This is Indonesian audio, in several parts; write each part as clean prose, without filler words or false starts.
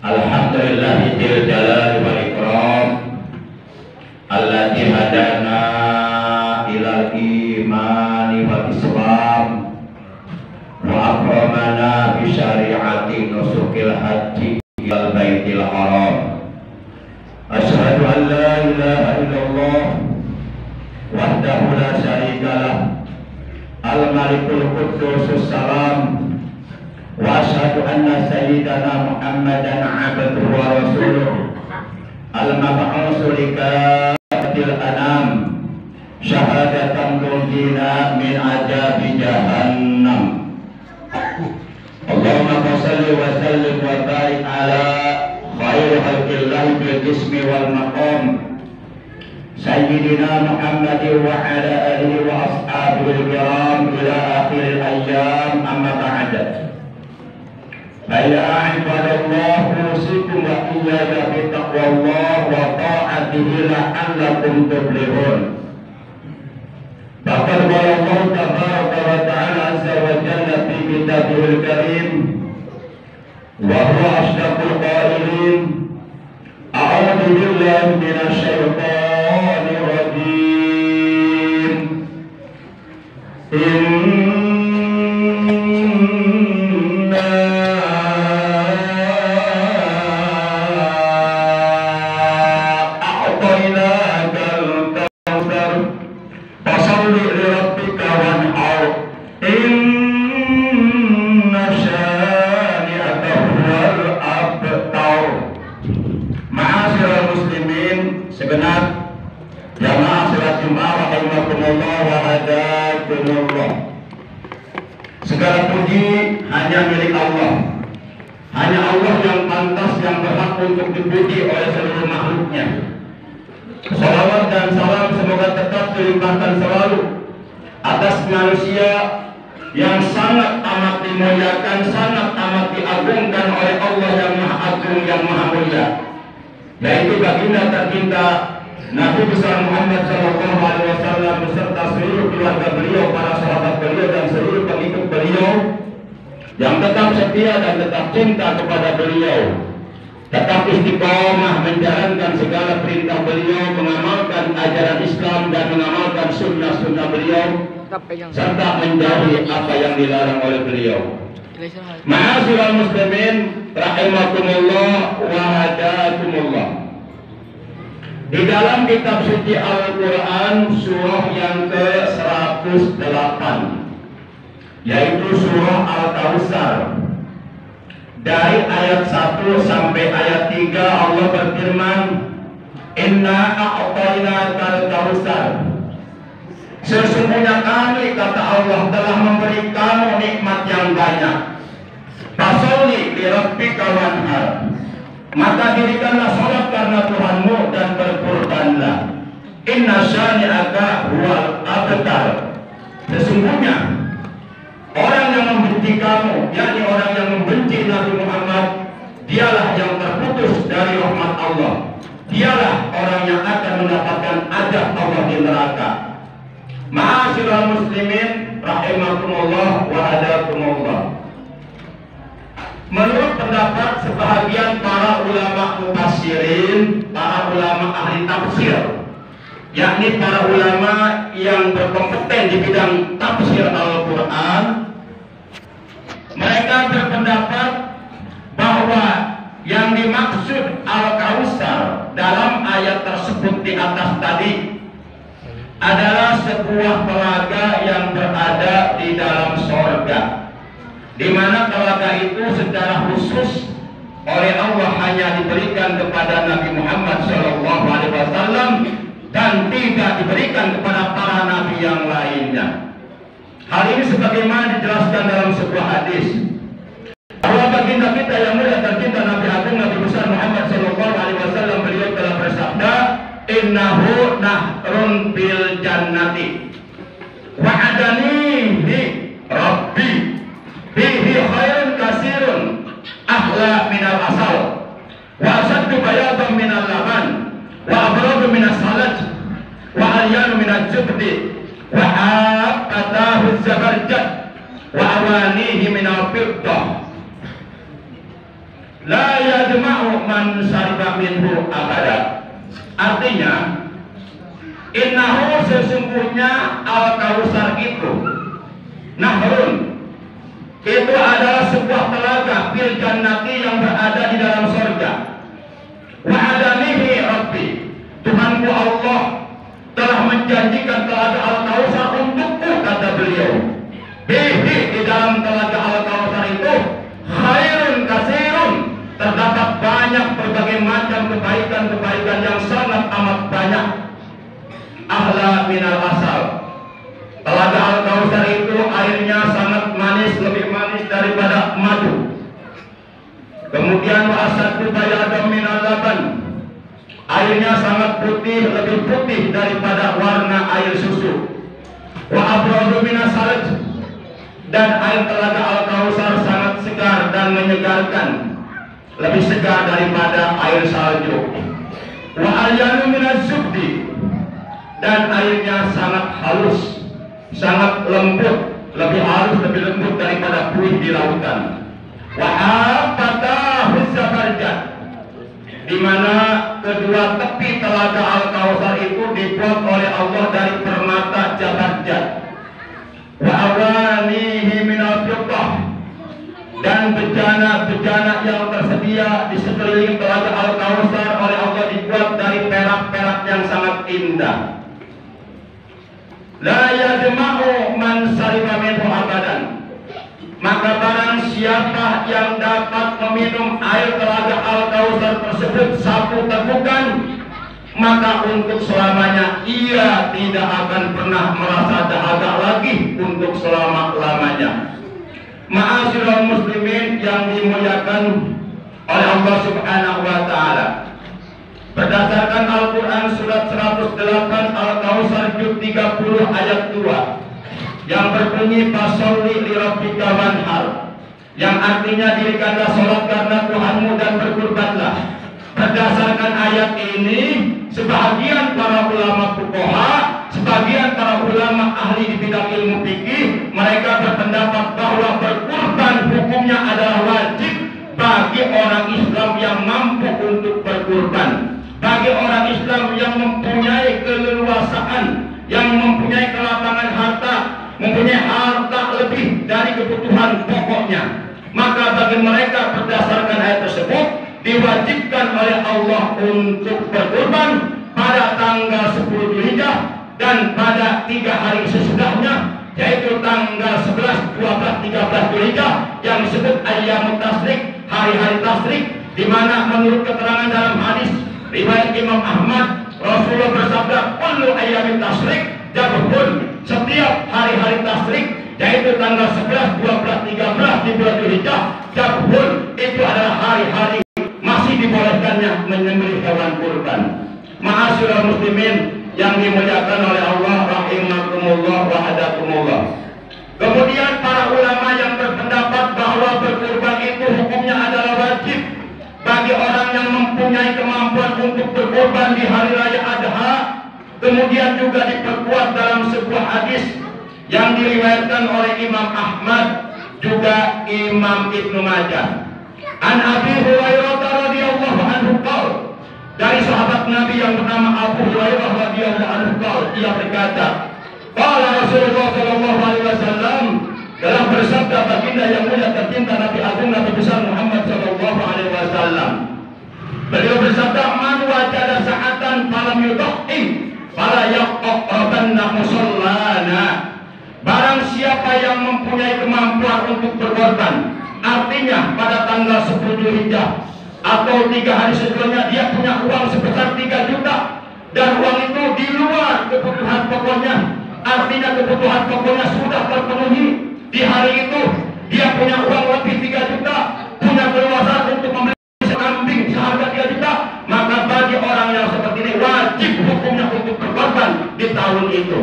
Alhamdulillahil jalali wal ikram alladzi hadana ilal imani wal islam wa akramana bi syari'ati nusukil haji ilal baitil haram. Asyhadu an la ilaha illallah wahdahu la syarikalah al-malikul quddus salam wa asyhadu anna sayyidana Muhammadan abduhu wa rasuluh al-mab'uts likatil anam syahadatan tunjina min azabi jahannam. Allahumma shalli wa sallim wa barik ala khairi khalqillah bil jismi wal maqam sayyidina Muhammad wa ala alihi wa ashabihi kiram ila akhiril ayyam amma ba'd. Ya ibadallah, usikum wa iyaya bi taqwallah wa ta'atihi la'allakum tuflihun. Faqad qala Allah tabaraka wa ta'ala azza wa jalla fi kitabihil karim wa huwa asdaqul qailin. A'udzu billahi minasy syaithanir rajim. Segenap jamaah salat Jumat rahimakumullah wa hadakumullah. Segala puji hanya milik Allah. Hanya Allah yang pantas, yang berhak untuk dipuji oleh seluruh makhluknya. Salawat dan salam semoga tetap dilimpahkan selalu atas manusia yang sangat amat dimuliakan, sangat amat diagungkan oleh Allah yang Maha Agung, yang Maha Mulia, yaitu baginda tercinta Nabi besar Muhammad sallallahu alaihi wasallam beserta seluruh keluarga beliau, para sahabat beliau dan seluruh pengikut beliau yang tetap setia dan tetap cinta kepada beliau, tetap istiqomah menjalankan segala perintah beliau, mengamalkan ajaran Islam dan mengamalkan sunnah-sunnah beliau, serta menjauhi apa yang dilarang oleh beliau. Ma'asyiral muslimin rahimakumullah wa hadakumullah. Di dalam kitab suci Al-Quran surah yang ke-108, yaitu surah Al-Kautsar, dari ayat 1 sampai ayat 3 Allah berfirman, Inna a'tainakal kautsar. Sesungguhnya kami, kata Allah, telah memberi kamu nikmat yang banyak. Fasholli li rabbika wanhar. Maka dirikanlah salat karena Tuhanmu dan berkurbanlah. Inna syani'aka huwal abtar. Sesungguhnya orang yang membenci kamu, yakni orang yang membenci Nabi Muhammad, dialah yang terputus dari rahmat Allah. Dialah orang yang akan mendapatkan azab Allah di neraka. Ma'asyiral muslimin rahimakumullah wa hadakumullah. Menurut pendapat sebahagian para ulama mufassirin, para ulama ahli tafsir, yakni para ulama yang berkompeten di bidang tafsir Al-Quran, mereka berpendapat bahwa yang dimaksud Al-Kautsar dalam ayat tersebut di atas tadi adalah sebuah telaga yang berada di dalam sorga, di mana telaga itu secara khusus oleh Allah hanya diberikan kepada Nabi Muhammad SAW dan tidak diberikan kepada para nabi yang lainnya. Hal ini sebagaimana dijelaskan dalam sebuah hadis bahwa baginda kita yang mulia tercinta Nabi Agung Nabi besar Muhammad SAW, beliau telah bersabda, Innahu nahrun bil jannati wa'adanihi rabbi bihi khairun kasirun ahla minal asal wa asaddu bayadan minal laban wa abradu minas salaj wa alyanu minal jubdi wa abatahu zabarjad wa awanihi minal firdah. la yajma'u man syariba minhu abada. Artinya, innahu sesungguhnya al-kausar itu nahrun, itu adalah sebuah telaga fil jannati yang berada di dalam surga. Wa adamihi rabbi, Tuhanku Allah telah menjanjikan telaga al-kausar untukku, kata beliau. Bihi, di dalam telaga al-kausar itu khairun kasirun, terdapat banyak berbagai macam kebaikan-kebaikan yang sangat amat banyak. Ahla minal asal, telaga al-kausar itu airnya sangat manis, lebih manis daripada madu. Kemudian wa asadu bayadam minal laban, airnya sangat putih, lebih putih daripada warna air susu. Wa abradu minas salj, dan air telaga al-kausar sangat segar dan menyegarkan, lebih segar daripada air salju. Wa alyanu minaz zubdi, dan airnya sangat halus, sangat lembut, lebih halus, lebih lembut daripada buih di lautan. Wa habatahu zabarjad, di mana kedua tepi telaga al-kausar itu dibuat oleh Allah dari permata zabarjad. Wa awanihi minal fiddah, dan bejana-bejana yang tersedia di sekeliling telaga al-kausar oleh Allah dibuat dari perak-perak yang sangat indah. La yajma'u man syariba minhu abadan, maka barang siapa yang dapat meminum air telaga al-kausar tersebut satu tegukan, maka untuk selamanya ia tidak akan pernah merasa dahaga lagi untuk selama-lamanya. Ma'asyiral muslimin yang dimuliakan oleh Allah Subhanahu wa taala, berdasarkan Al-Quran surat 108 Al-Kausar juz 30 ayat 2 yang berbunyi fasolli li rabbika wanhar, yang artinya dirikanlah sholat karena Tuhanmu dan berkurbanlah. Berdasarkan ayat ini, sebagian para ulama fuqaha, sebagian para ulama ahli di bidang ilmu fikih, mereka berpendapat bahwa berkurban hukumnya adalah wajib bagi orang Islam yang mampu untuk berkurban. Bagi orang Islam yang mempunyai keleluasaan, yang mempunyai kelapangan harta, mempunyai harta lebih dari kebutuhan pokoknya, maka bagi mereka berdasarkan ayat tersebut diwajibkan oleh Allah untuk berkurban pada tanggal 10 Dzulhijjah dan pada 3 hari sesudahnya, yaitu tanggal 11, 12, 13 Dzulhijjah yang disebut ayyamut tasyrik, hari-hari tasyrik, di mana menurut keterangan dalam hadis riwayat Imam Ahmad, Rasulullah bersabda, kullu ayyamit tasyrik jabhun, setiap hari-hari tasyrik, yaitu tanggal 11, 12, 13 di bulan Dzulhijjah, jabhun, itu adalah hari-hari masih dibolehkannya menyembelih hewan kurban. Ma'asyiral muslimin yang dimuliakan oleh Allah, rahimakumullah wa hadakumullah. Kemudian para ulama yang berpendapat bahwa berkurban itu hukumnya adalah wajib bagi orang yang mempunyai kemampuan untuk berkorban di hari raya Adha. Kemudian juga diperkuat dalam sebuah hadis yang diriwayatkan oleh Imam Ahmad, juga Imam Ibnu Majah. An Abi Hurairah radhiyallahu anhu qaul, dari sahabat Nabi yang bernama Abu Hurairah radhiyallahu anhu qaul, ia berkata, qala Rasulullah sallallahu alaihi wasallam, dalam bersabda baginda yang mulia tercinta Nabi Agung Nabi besar Muhammad sallallahu alaihi wasallam, beliau bersabda, man wajada sa'atan falam yudhi fala yaqrabanna musallana, barang siapa yang mempunyai kemampuan untuk berkorban, artinya pada tanggal 10 Dzulhijjah atau 3 hari sebelumnya dia punya uang sebesar 3 juta dan uang itu di luar kebutuhan pokoknya, artinya kebutuhan pokoknya sudah terpenuhi di hari itu, dia punya uang lebih 3 juta, punya keluasan untuk membeli kambing seharga 3 juta, maka bagi orang yang seperti ini wajib hukumnya untuk berkorban di tahun itu.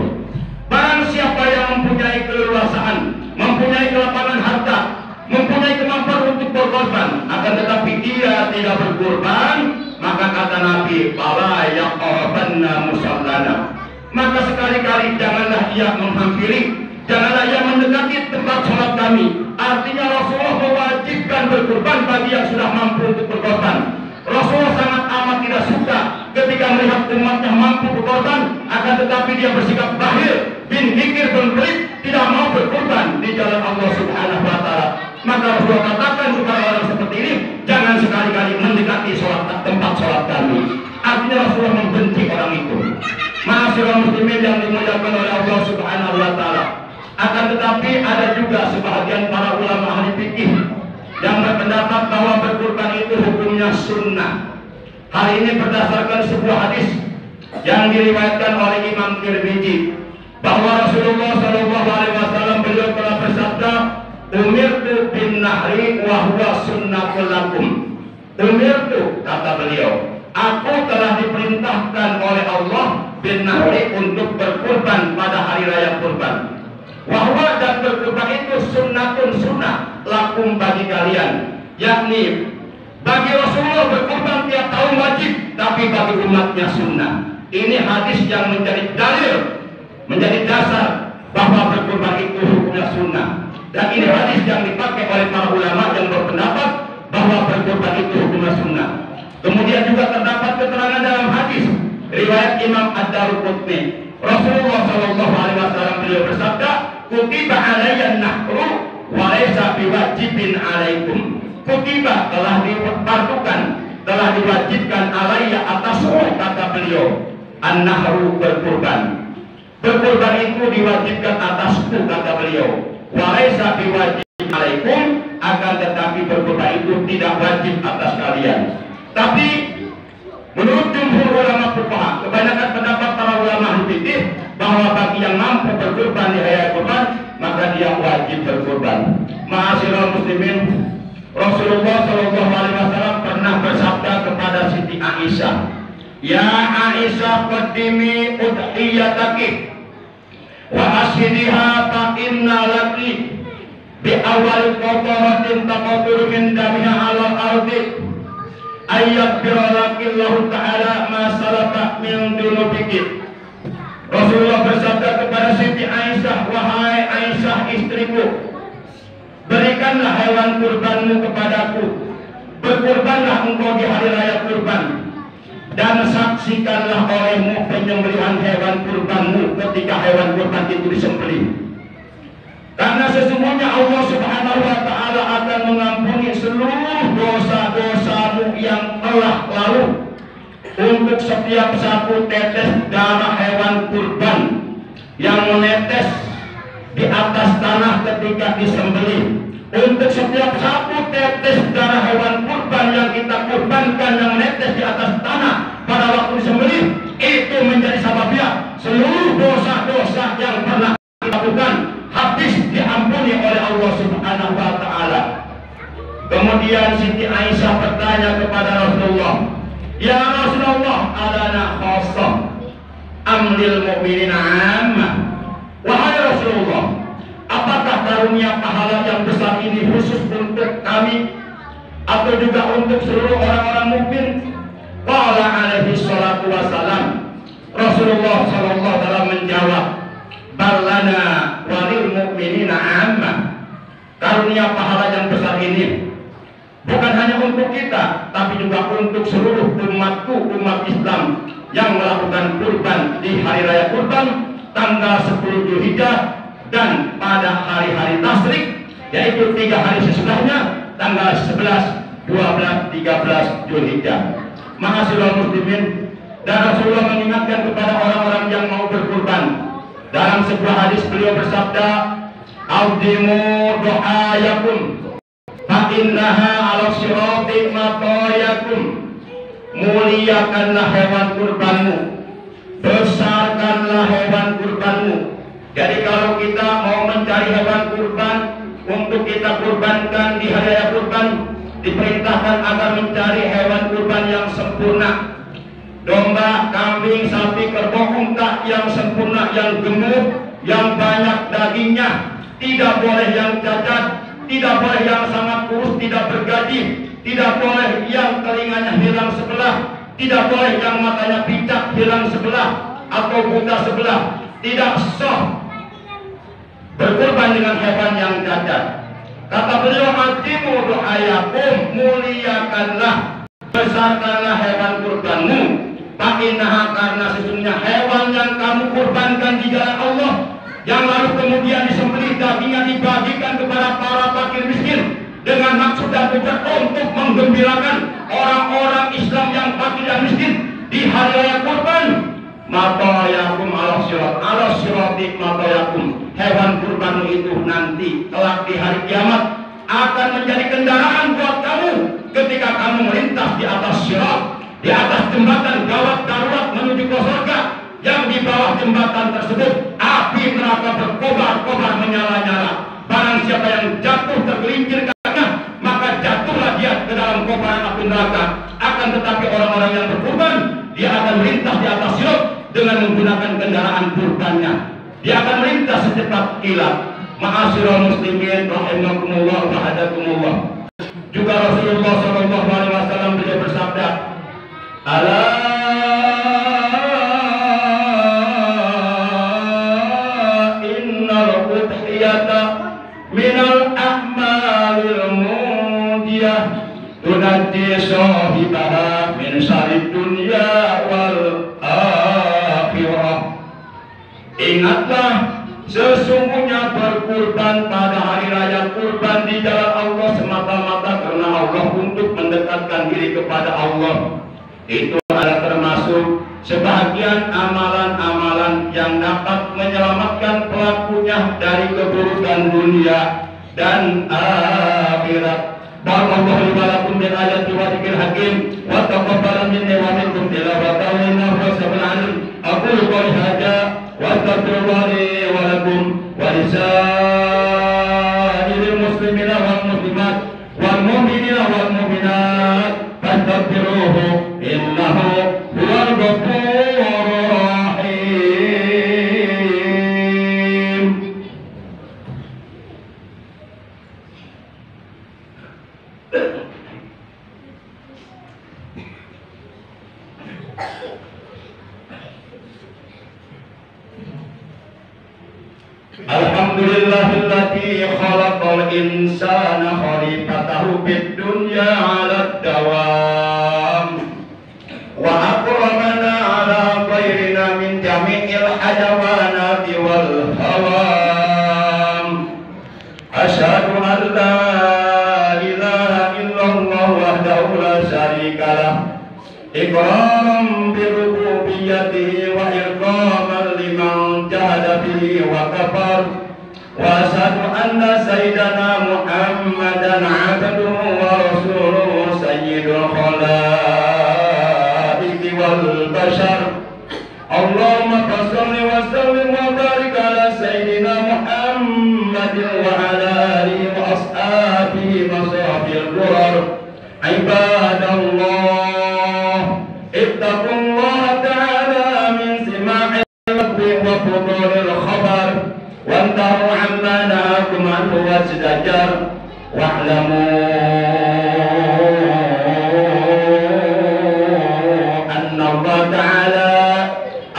Barang siapa yang mempunyai keleluasaan, mempunyai kelapangan harta, mempunyai kemampuan untuk berkorban, akan tetapi dia tidak berkorban, maka kata Nabi, fala yaqrabanna musallana, maka sekali-kali janganlah ia menghampiri, janganlah ia mendekati tempat sholat kami. Artinya Rasulullah mewajibkan berkorban bagi yang sudah mampu tidak suka ketika melihat umatnya mampu berkorban, akan tetapi dia bersikap bakhil, bin hikir, bin pelit, tidak mau berkorban di jalan Allah Subhanahu wa Ta'ala. Maka Rasulullah katakan kepada orang seperti ini, jangan sekali-kali mendekati tempat sholat kami. Artinya Rasulullah membenci orang itu. Ma'asyiral muslimin yang dimuliakan oleh Allah Subhanahu wa Ta'ala. Akan tetapi ada juga sebahagian para ulama ahli fikih yang berpendapat bahwa berkurban itu hukumnya sunnah. Hal ini berdasarkan sebuah hadis yang diriwayatkan oleh Imam Tirmidzi, bahwa Rasulullah SAW beliau telah bersabda, umirtu bin nahri wa huwa sunnatul lakum. Umirtu, kata beliau, aku telah diperintahkan oleh Allah bin nahri untuk berkurban pada hari raya kurban. Wahwa, dan berkurban itu sunnatun sunnah lakum bagi kalian, yakni bagi Rasulullah berkurban tiap tahun wajib, tapi bagi umatnya sunnah. Ini hadis yang menjadi dalil, menjadi dasar bahwa berkurban itu hukumnya sunnah. Dan ini hadis yang dipakai oleh para ulama yang berpendapat bahwa berkurban itu hukumnya sunnah. Kemudian juga terdapat keterangan dalam hadis riwayat Imam Ad-Darqutni, Rasulullah SAW beliau bersabda, kutiba alayyan nahru wa laysa biwajibin alaikum. Kutiba, telah difardukan, telah diwajibkan alayya atasku, kata beliau, an-nahru, berkurban. Berkurban itu diwajibkan atasku, kata beliau. Wa laysa biwajibin alaikum, akan tetapi berkurban itu tidak wajib atas kalian. Tapi menurut jumhur ulama fuqaha, kebanyakan pendapat para ulama fikih, bahwa bagi yang mampu berkurban di hari kurban, maka dia wajib berkurban. Ma'asyiral muslimin, Rasulullah SAW pernah bersabda kepada Siti Aisyah, ya Aisyah, qaddimi udhiyataki wa ashidiha fa inna laki bi awal qataratin taqatur min damiha ala ardi ayyakbiralakillahu ta'ala ma salafa min dunubiki. Rasulullah bersabda kepada Siti Aisyah, wahai Aisyah istriku, berikanlah hewan kurbanmu kepadaku, berkurbanlah engkau di hari raya kurban, dan saksikanlah olehmu penyembelihan hewan kurbanmu ketika hewan kurban itu disembelih. Karena sesungguhnya Allah Subhanahu wa Ta'ala akan mengampuni seluruh dosa-dosamu yang telah lalu untuk setiap satu tetes darah hewan kurban yang menetes di atas tanah ketika disembelih. Untuk setiap satu tetes darah hewan kurban yang kita kurbankan yang menetes di atas tanah pada waktu disembelih, itu menjadi sababnya seluruh dosa-dosa yang pernah dilakukan habis diampuni oleh Allah Subhanahu wa Ta'ala. Kemudian Siti Aisyah bertanya kepada Rasulullah, ya Rasulullah, alana khassah amlil mu'minina ammah. Wahai Rasulullah, apakah karunia pahala yang besar ini khusus untuk kami atau juga untuk seluruh orang-orang mukmin? Qala alaihi salatu wassalam, Rasulullah SAW menjawab, balana walil mu'minina ammah. Karunia pahala yang besar ini bukan hanya untuk kita, tapi juga untuk seluruh umatku, umat Islam yang melakukan kurban di hari raya kurban tanggal 10 Dzulhijjah dan pada hari-hari tasyrik, yaitu 3 hari sesudahnya, tanggal 11, 12, 13 Dzulhijjah. Ma'asyiral muslimin, dan Rasulullah mengingatkan kepada orang-orang yang mau berkurban. Dalam sebuah hadis beliau bersabda, "Audimu do'ayakum fa innaha 'ala sirati maqayakum." Muliakanlah hewan kurbanmu, besarkanlah hewan kurbanmu. Jadi kalau kita mau mencari hewan kurban untuk kita kurbankan di hari raya kurban, diperintahkan agar mencari hewan kurban yang sempurna. Domba, kambing, sapi, kerbau, unta yang sempurna, yang gemuk, yang banyak dagingnya. Tidak boleh yang cacat, tidak boleh yang sangat kurus, tidak bergaji, tidak boleh yang telinganya hilang sebelah, tidak boleh yang matanya picak hilang sebelah atau buta sebelah. Tidak sah berkurban dengan hewan yang cacat. Kata beliau, "Ajimu do'ayakum," muliakanlah Besarkanlah hewan kurbanmu, fa'innaha, karena sesungguhnya hewan yang kamu kurbankan di jalan Allah, yang lalu kemudian disembelih dagingnya dibagikan kepada para fakir miskin dengan maksud dan tujuan untuk menggembirakan orang-orang Islam yang fakir dan miskin di hari raya kurban. Maka yakum ala sirati maka yakum, hewan kurbanmu itu nanti kelak di hari kiamat akan menjadi kendaraan buat kamu ketika kamu melintas di atas sirat, di atas jembatan gawat darurat menuju ke surga, yang di bawah jembatan tersebut api neraka berkobar-kobar menyala-nyala. Barang siapa yang jatuh tergelincir karena, maka jatuhlah dia ke dalam kobaran api neraka. Akan tetapi orang-orang yang berkurban, dia akan melintas di atas sirat dengan menggunakan kendaraan kurbannya. Dia akan melintas secepat kilat. Ma'asyiral muslimin rahimakumullah wa hadakumullah. Juga Rasulullah SAW beliau bersabda, ala innal udhiyata minal a'malil mudiyah tunajji sahibaha min syarrid dunya wal akhirah. Ingatlah, sesungguhnya berkurban pada hari raya kurban di jalan Allah semata-mata karena Allah untuk mendekatkan diri kepada Allah, itu adalah termasuk sebahagian amalan-amalan yang dapat menyelamatkan pelakunya dari keburukan dunia dan akhirat. Barakallahu li wa lakum bil ayati wa dzikril hakim wa taqabbal minni wa minkum tilawatahu innahu sami'un 'alim. Aqulu qawli hadza wa astaghfirullah li wa lakum wa lisairil muslimina wal muslimat wal mu'minina wal mu'minat fastaghfiruhu innahu huwal ghafurur rahim. Alhamdulillahilladzi khalaqal insana khalifatahu fid dunya 'alad dawam wa akramana 'ala ghairina min jami'il hayawanati wal hawam. Asyhadu an la ilaha illallah wahdahu la syarika lah, iqraran bi rububiyyatihi wa irqaman liman jahada bihi wa kafar. Wa asyhadu anna sayyidana Muhammadan 'abduhu wa rasuluhu sayyidul khalaiqi wal bashar. Allahumma shalli wa sallim wa barik ala sayyidina Muhammadin wa ala alihi wa ashabihi masabil durar. Ibadallah, ittaqullaha ta'ala min sima'il rabbi wa fudulil khabar wantahu amma nahakum anhu wasdajar wa'lamu anna Allah ta'ala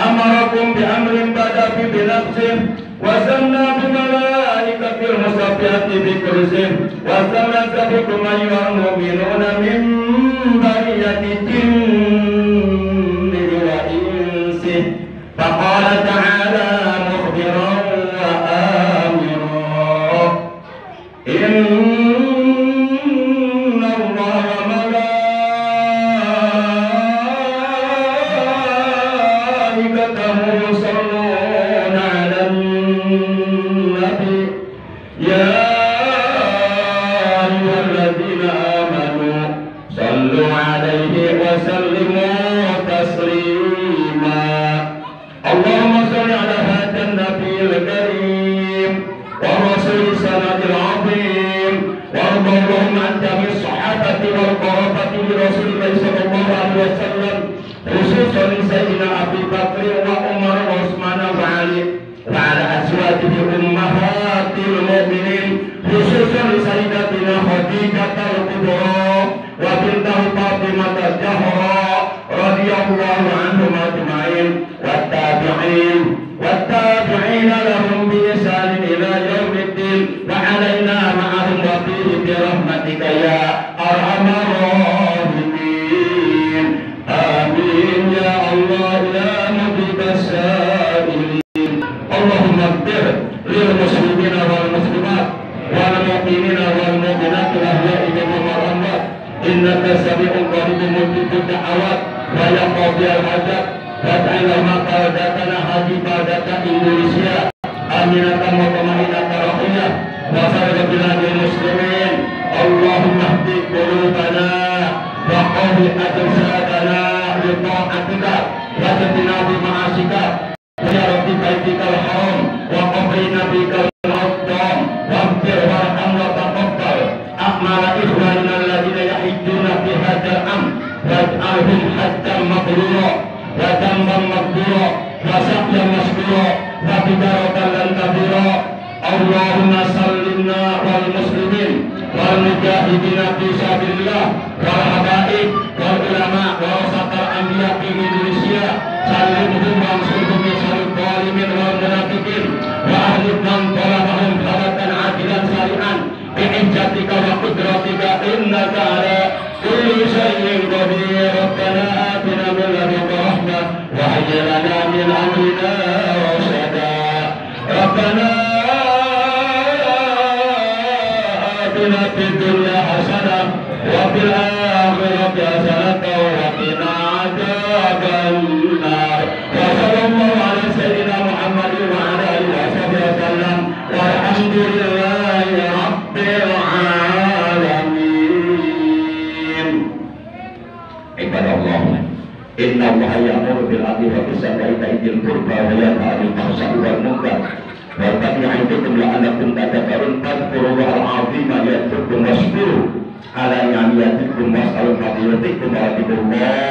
amarakum bi amrin bada fi binafsih wa sanna bi malaikatil musabbihati bi kursih wa sanna bikum ayyuhal mu'minuna min bariyati jinni wa insih. Faqala ta'ala mukhbiran wa amiran, inna Allah wa malaikatahu yusalluna 'alan nabi ya ayyuhalladzina amanu sallu 'alaihi wa sallimu taslima. Allahumma salli 'ala hadzal nabiyil karim wa rasul sanadil 'azim wa Allahumma an jami' sahabati wal qarabati li Rasulillah sallallahu alaihi wasallam, khususan sayyidina Abi Bakr wa Umar wa Utsman wa Ali wa ala azwajihi ummahatil mu'minin, khususan sayyidatina Khadijah al-Kubra wa bintahu Fatimah al-Zahra radhiyallahu anhum ajma'in wat-tabi'in lahum bi ihsan ila yaumiddin wa 'alaina ma'ahum wa fihi bi rahmatika ya arhamar rahimin. اغفر للمسلمين والمسلمات والمؤمنين والمؤمنات الأحياء منهم والأموات إنك سميع قريب مجيب الدعوات ويا قاضي الحاجات واجعل مقعدتنا حبيبة إندونيسيا آمنة مطمئنة رخية وسائر بلاد المسلمين اللهم اهد قلوبنا وقوي أجسادنا لطاعتك واجتناب معاصيك يا رب بيتك الحرام وقبر نبيك المعظم واغفر وارحم وتقبل أعمال إخواننا الذين يحجون في هذا الأمر واجعلهم حجا مبرورا وذنبا مغفورا وسعيا مشكورا وتجارة لن تبورا اللهم سلمنا والمسلمين والمجاهدين في سبيل الله والحبائب والعلماء ورثة الأنبياء في إندونيسيا سلمهم وانصرهم من شر الظالمين والمنافقين وأهلك من طلبهم حركا عاجلا سريعا بعزتك وقدرتك إنك على كل شيء قدير ربنا آتنا من لدنك رحمة وهيئ لنا من أمرنا رشدا ربنا آتنا في الدنيا حسنة وفي الآخرة حسنة وقنا عذاب النار وصلى الله على سيدنا محمد وعلى آله وصحبه وسلم والحمد لله رب العالمين. عباد الله إن الله يأمر بالعدل والإحسان وإيتاء ذي القربى وينهى عن الفحشاء والمنكر والبغي يعظكم لعلكم تذكرون فاذكروا الله العظيم يذكركم واشكروا على نعمته واسألوا فضيلتكم ورحمة الله